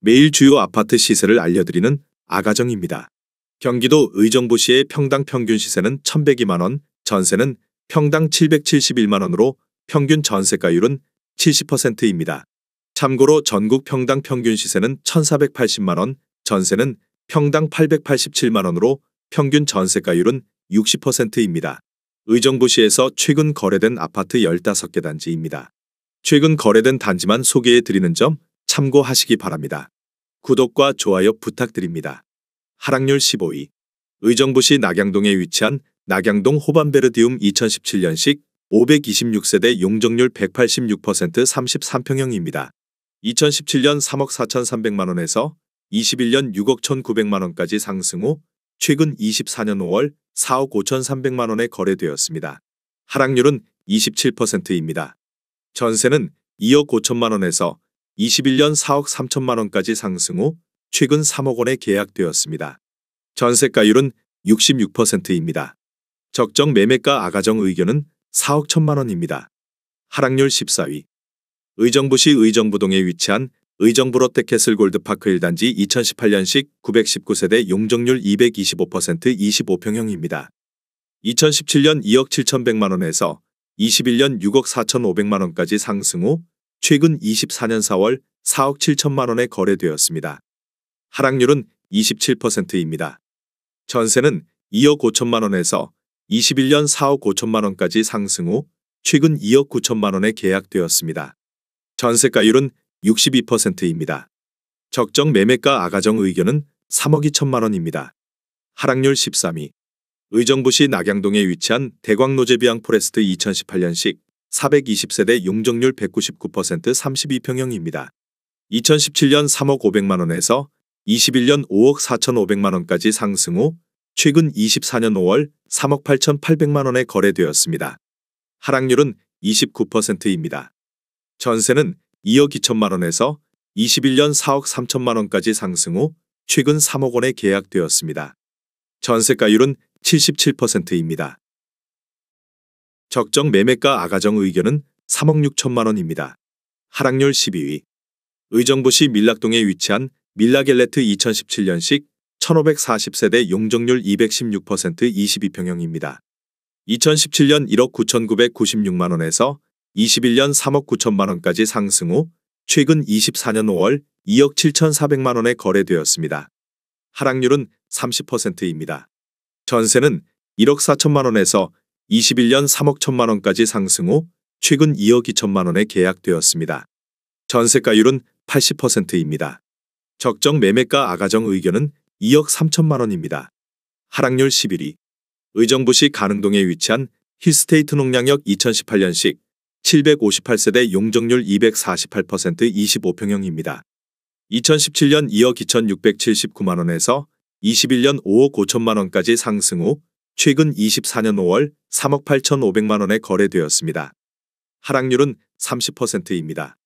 매일 주요 아파트 시세를 알려드리는 아가정입니다. 경기도 의정부시의 평당 평균 시세는 1,102만 원, 전세는 평당 771만 원으로 평균 전세가율은 70%입니다. 참고로 전국 평당 평균 시세는 1,480만 원, 전세는 평당 887만 원으로 평균 전세가율은 60%입니다. 의정부시에서 최근 거래된 아파트 15개 단지입니다. 최근 거래된 단지만 소개해 드리는 점 참고하시기 바랍니다. 구독과 좋아요 부탁드립니다. 하락률 15위. 의정부시 낙양동에 위치한 낙양동 호반베르디움 2017년식 526세대 용적률 186% 33평형입니다. 2017년 3억 4,300만 원에서 21년 6억 1,900만 원까지 상승 후 최근 24년 5월 4억 5,300만 원에 거래되었습니다. 하락률은 27%입니다. 전세는 2억 5천만 원에서 21년 4억 3천만 원까지 상승 후 최근 3억 원에 계약되었습니다. 전세가율은 66%입니다. 적정 매매가 아가정 의견은 4억 1천만 원입니다. 하락률 14위. 의정부시 의정부동에 위치한 의정부 롯데캐슬 골드파크 1단지 2018년식 919세대 용적률 225% 25평형입니다. 2017년 2억 7,100만 원에서 21년 6억 4,500만 원까지 상승 후 최근 24년 4월 4억 7천만 원에 거래되었습니다. 하락률은 27%입니다. 전세는 2억 5천만 원에서 21년 4억 5천만 원까지 상승 후 최근 2억 9천만 원에 계약되었습니다. 전세가율은 62%입니다. 적정 매매가 아가정 의견은 3억 2천만 원입니다. 하락률 13위. 의정부시 낙양동에 위치한 대광노제비앙 포레스트 2018년식 420세대 용적률 199% 32평형입니다. 2017년 3억 500만 원에서 21년 5억 4,500만 원까지 상승 후 최근 24년 5월 3억 8,800만 원에 거래되었습니다. 하락률은 29%입니다. 전세는 2억 2천만 원에서 21년 4억 3천만 원까지 상승 후 최근 3억 원에 계약되었습니다. 전세가율은 77%입니다. 적정 매매가 아가정 의견은 3억 6천만 원입니다. 하락률 12위. 의정부시 밀락동에 위치한 밀라겔레트 2017년식 1,540세대 용적률 216% 22평형입니다. 2017년 1억 9,996만 원에서 21년 3억 9천만 원까지 상승 후 최근 24년 5월 2억 7,400만 원에 거래되었습니다. 하락률은 30%입니다. 전세는 1억 4천만 원에서 21년 3억 1천만 원까지 상승 후 최근 2억 2천만 원에 계약되었습니다. 전세가율은 80%입니다. 적정 매매가 아가정 의견은 2억 3천만 원입니다. 하락률 11위. 의정부시 가능동에 위치한 힐스테이트 농량역 2018년식 758세대 용적률 248% 25평형입니다. 2017년 2억 2,679만 원에서 21년 5억 5천만 원까지 상승 후 최근 24년 5월 3억 8,500만 원에 거래되었습니다. 하락률은 30%입니다.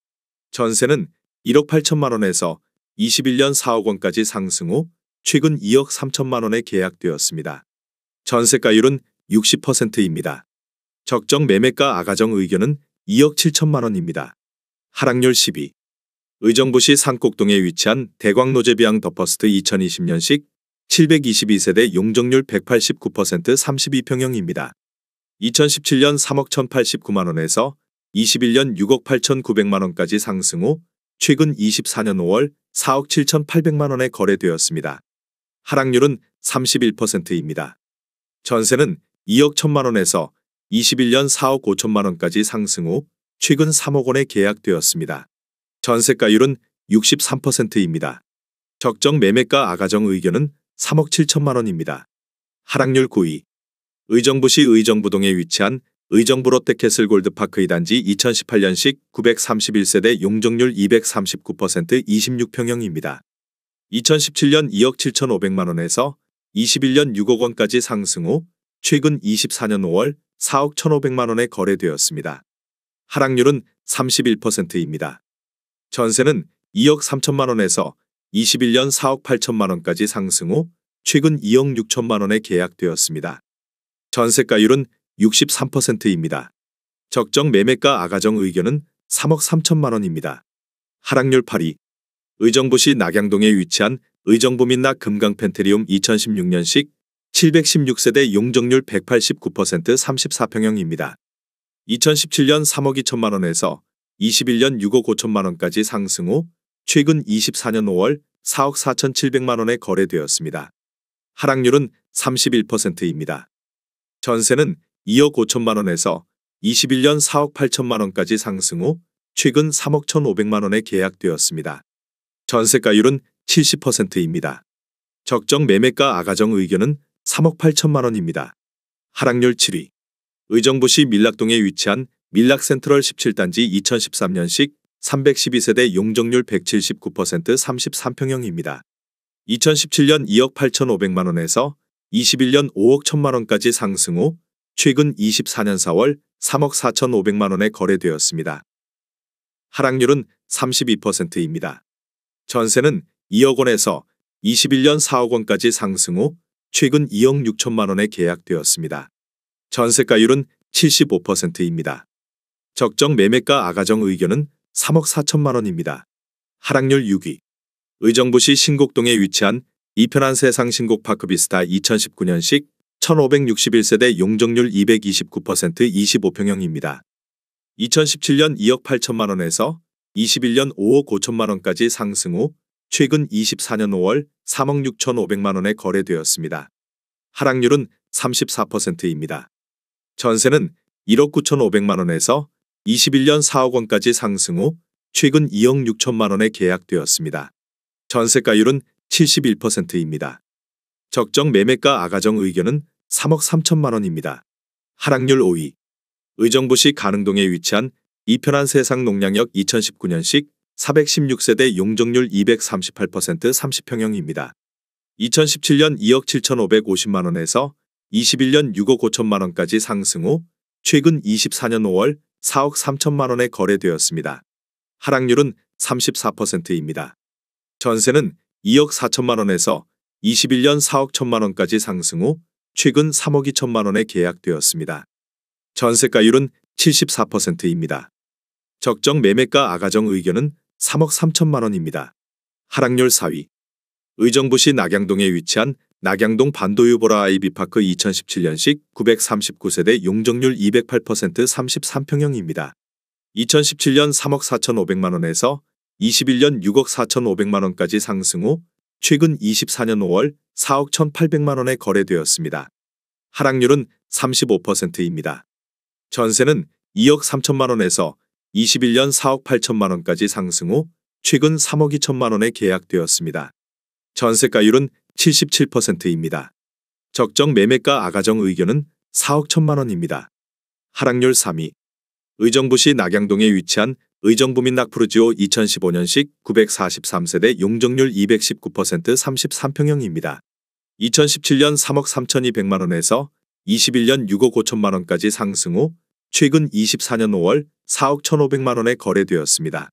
전세는 1억 8천만 원에서 21년 4억 원까지 상승 후 최근 2억 3천만 원에 계약되었습니다. 전세가율은 60%입니다. 적정 매매가 아가정 의견은 2억 7천만 원입니다. 하락률 10위. 의정부시 산곡동에 위치한 대광노제비앙 더퍼스트 2020년식 722세대 용적률 189% 32평형입니다. 2017년 3억 1,089만 원에서 21년 6억 8,900만 원까지 상승 후 최근 24년 5월 4억 7,800만 원에 거래되었습니다. 하락률은 31%입니다. 전세는 2억 1천만 원에서 21년 4억 5천만 원까지 상승 후 최근 3억 원에 계약되었습니다. 전세가율은 63%입니다. 적정 매매가 아가정 의견은 3억 7천만 원입니다. 하락률 9위. 의정부시 의정부동에 위치한 의정부 롯데캐슬 골드파크 2단지 2018년식 931세대 용적률 239% 26평형입니다. 2017년 2억 7,500만 원에서 21년 6억 원까지 상승 후 최근 24년 5월 4억 1,500만 원에 거래되었습니다. 하락률은 31%입니다. 전세는 2억 3천만 원에서 21년 4억 8천만 원까지 상승 후 최근 2억 6천만 원에 계약되었습니다. 전세가율은 63%입니다. 적정 매매가 아가정 의견은 3억 3천만 원입니다. 하락률 8위. 의정부시 낙양동에 위치한 의정부민락 금강펜트리움 2016년식 716세대 용적률 189% 34평형입니다. 2017년 3억 2천만 원에서 21년 6억 5천만 원까지 상승 후 최근 24년 5월 4억 4,700만 원에 거래되었습니다. 하락률은 31%입니다. 전세는 2억 5천만 원에서 21년 4억 8천만 원까지 상승 후 최근 3억 1,500만 원에 계약되었습니다. 전세가율은 70%입니다. 적정 매매가 아가정 의견은 3억 8천만 원입니다. 하락률 7위. 의정부시 밀락동에 위치한 밀락센트럴 17단지 2013년식 312세대 용적률 179% 33평형입니다. 2017년 2억 8,500만 원에서 21년 5억 1천만 원까지 상승 후 최근 24년 4월 3억 4,500만 원에 거래되었습니다. 하락률은 32%입니다. 전세는 2억 원에서 21년 4억 원까지 상승 후 최근 2억 6천만 원에 계약되었습니다. 전세가율은 75%입니다. 적정 매매가 아가정 의견은 3억 4천만 원입니다. 하락률 6위. 의정부시 신곡동에 위치한 이편한 세상 신곡파크비스타 2019년식 1561세대 용적률 229% 25평형입니다. 2017년 2억 8천만 원에서 21년 5억 5천만 원까지 상승 후 최근 24년 5월 3억 6,500만 원에 거래되었습니다. 하락률은 34%입니다. 전세는 1억 9,500만 원에서 21년 4억 원까지 상승 후 최근 2억 6천만 원에 계약되었습니다. 전세가율은 71%입니다. 적정 매매가 아가정 의견은 3억 3천만 원입니다. 하락률 5위. 의정부시 가능동에 위치한 이편한 세상 농량역 2019년식 416세대 용적률 238% 30평형입니다. 2017년 2억 7,550만 원에서 21년 6억 5천만 원까지 상승 후 최근 24년 5월 4억 3천만 원에 거래되었습니다. 하락률은 34%입니다. 전세는 2억 4천만 원에서 21년 4억 1천만 원까지 상승 후 최근 3억 2천만 원에 계약되었습니다. 전세가율은 74%입니다. 적정 매매가 아가정 의견은 3억 3천만 원입니다. 하락률 4위. 의정부시 낙양동에 위치한 낙양동 반도유보라 아이비파크 2017년식 939세대 용적률 208% 33평형입니다. 2017년 3억 4,500만 원에서 21년 6억 4,500만 원까지 상승 후 최근 24년 5월 4억 1,800만 원에 거래되었습니다. 하락률은 35%입니다. 전세는 2억 3천만 원에서 21년 4억 8천만 원까지 상승 후 최근 3억 2천만 원에 계약되었습니다. 전세가율은 77%입니다. 적정 매매가 아가정 의견은 4억 1천만 원입니다. 하락률 3위. 의정부시 낙양동에 위치한 의정부민락푸르지오 2015년식 943세대 용적률 219% 33평형입니다. 2017년 3억 3,200만 원에서 21년 6억 5천만 원까지 상승 후 최근 24년 5월 4억 1,500만 원에 거래되었습니다.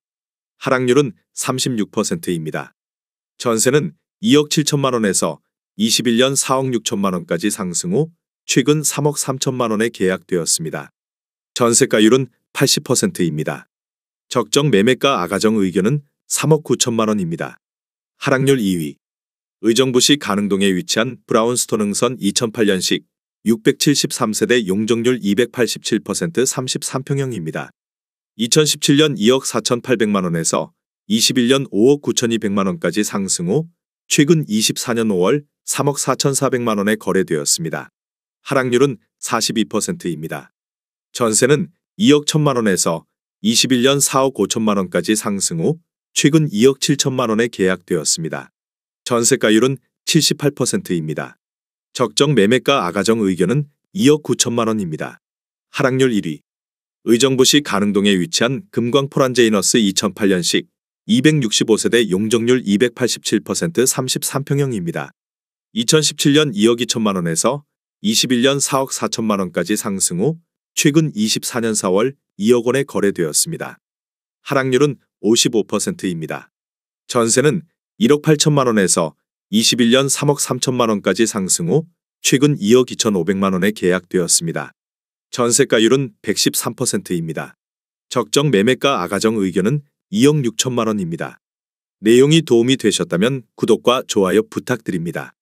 하락률은 36%입니다. 전세는 2억 7천만 원에서 21년 4억 6천만 원까지 상승 후 최근 3억 3천만 원에 계약되었습니다. 전세가율은 80%입니다. 적정 매매가 아가정 의견은 3억 9천만 원입니다. 하락률 2위. 의정부시 가능동에 위치한 브라운스톤 흥선 2008년식 673세대 용적률 287% 33평형입니다. 2017년 2억 4,800만 원에서 21년 5억 9,200만 원까지 상승 후 최근 24년 5월 3억 4,400만 원에 거래되었습니다. 하락률은 42%입니다. 전세는 2억 1천만 원에서 21년 4억 5천만 원까지 상승 후 최근 2억 7천만 원에 계약되었습니다. 전세가율은 78%입니다. 적정 매매가 아가정 의견은 2억 9천만 원입니다. 하락률 1위. 의정부시 가능동에 위치한 금광포란제이너스 2008년식 265세대 용적률 287% 33평형입니다. 2017년 2억 2천만 원에서 21년 4억 4천만 원까지 상승 후 최근 24년 4월 2억 원에 거래되었습니다. 하락률은 55%입니다. 전세는 1억 8천만 원에서 21년 3억 3천만 원까지 상승 후 최근 2억 2,500만 원에 계약되었습니다. 전세가율은 113%입니다. 적정 매매가 아가정 의견은 2억 6천만 원입니다. 내용이 도움이 되셨다면 구독과 좋아요 부탁드립니다.